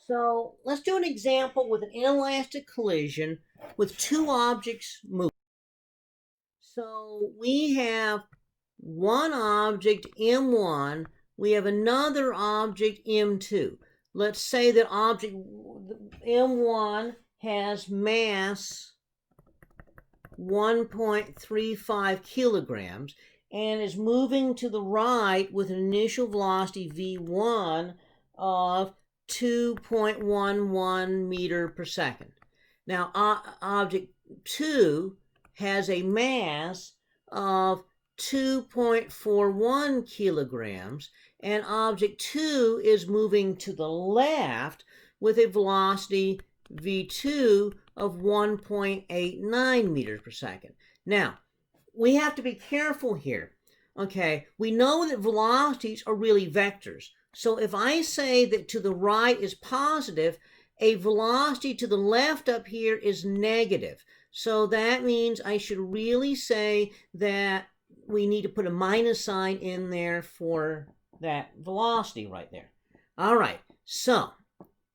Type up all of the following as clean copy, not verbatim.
So let's do an example with an inelastic collision with two objects moving. So we have one object M1, we have another object M2. Let's say that object M1 has mass 1.35 kilograms and is moving to the right with an initial velocity V1 of 2.11 meter per second. Now, object 2 has a mass of 2.41 kilograms, and object 2 is moving to the left with a velocity V2 of 1.89 meters per second. Now, we have to be careful here. Okay, we know that velocities are really vectors. So if I say that to the right is positive, a velocity to the left up here is negative. So that means I should really say that we need to put a minus sign in there for that velocity right there. All right, so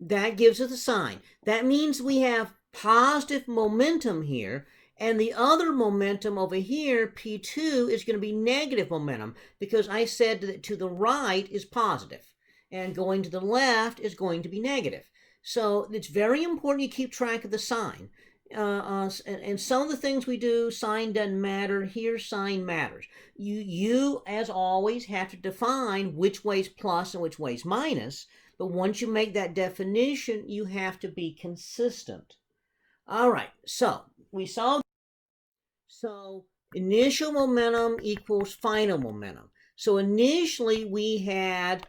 that gives us a sign. That means we have positive momentum here, and the other momentum over here, P2, is going to be negative momentum because I said that to the right is positive and going to the left is going to be negative. So it's very important you keep track of the sign. And some of the things we do, sign doesn't matter. Here, sign matters. You, as always, have to define which way's plus and which way's minus. But once you make that definition, you have to be consistent. All right, so we saw. So initial momentum equals final momentum. So initially we had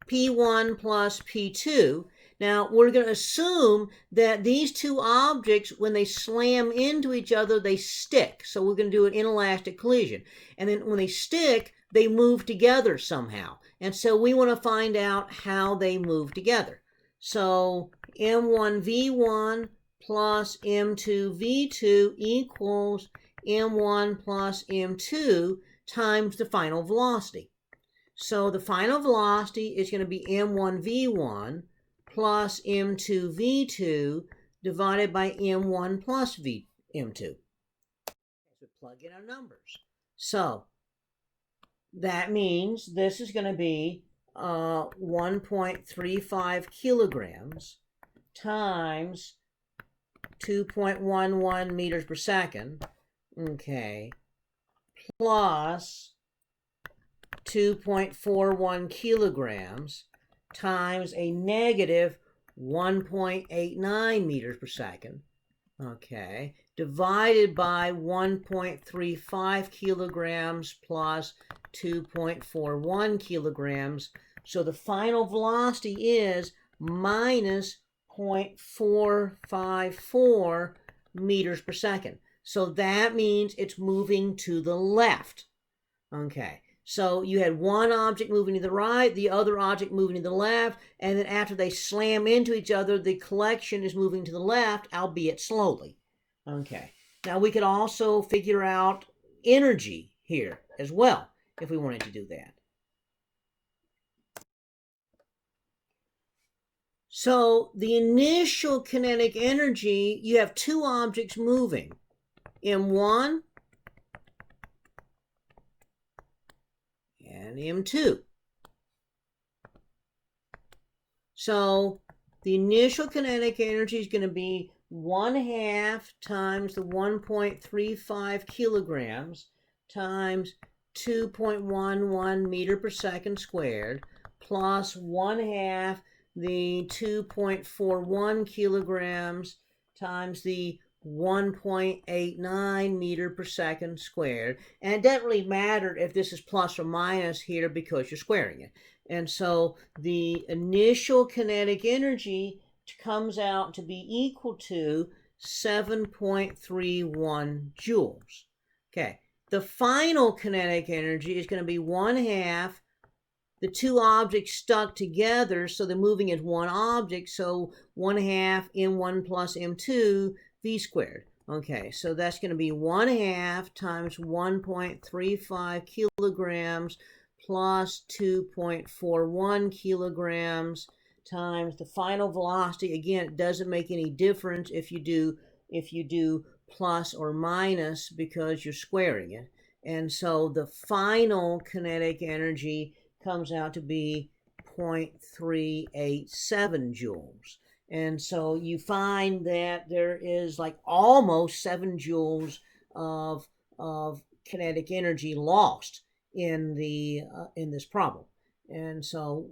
P1 plus P2. Now we're going to assume that these two objects, when they slam into each other, they stick. So we're going to do an inelastic collision. And then when they stick, they move together somehow. And so we want to find out how they move together. So M1V1 plus M2V2 equals M1 plus M2 times the final velocity. So the final velocity is going to be M1V1 plus M2V2 divided by M1 plus M2. So plug in our numbers. So that means this is going to be 1.35 kilograms times 2.11 meters per second, okay, plus 2.41 kilograms times a negative 1.89 meters per second, okay, divided by 1.35 kilograms plus 2.41 kilograms. So the final velocity is minus 0.454 meters per second. So that means it's moving to the left. Okay, so you had one object moving to the right, the other object moving to the left, and then after they slam into each other, the collection is moving to the left, albeit slowly. Okay, now we could also figure out energy here as well if we wanted to do that. So the initial kinetic energy, you have two objects moving, M1 and M2. So the initial kinetic energy is going to be 1/2 times the 1.35 kilograms times 2.11 meter per second squared plus 1/2 the 2.41 kilograms times the 1.89 meter per second squared. And it doesn't really matter if this is plus or minus here because you're squaring it. And so the initial kinetic energy comes out to be equal to 7.31 joules. Okay, the final kinetic energy is going to be 1/2 the two objects stuck together, so they're moving as one object, so 1/2 M1 plus M2 V squared. Okay, so that's going to be 1/2 times 1.35 kilograms plus 2.41 kilograms times the final velocity. Again, it doesn't make any difference if you do plus or minus because you're squaring it. And so the final kinetic energy comes out to be 0.387 joules. And so you find that there is like almost 7 joules of kinetic energy lost in this problem. And so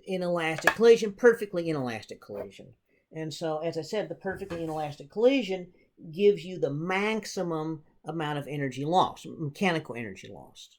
inelastic collision, perfectly inelastic collision. And so, as I said, the perfectly inelastic collision gives you the maximum amount of energy lost, mechanical energy lost.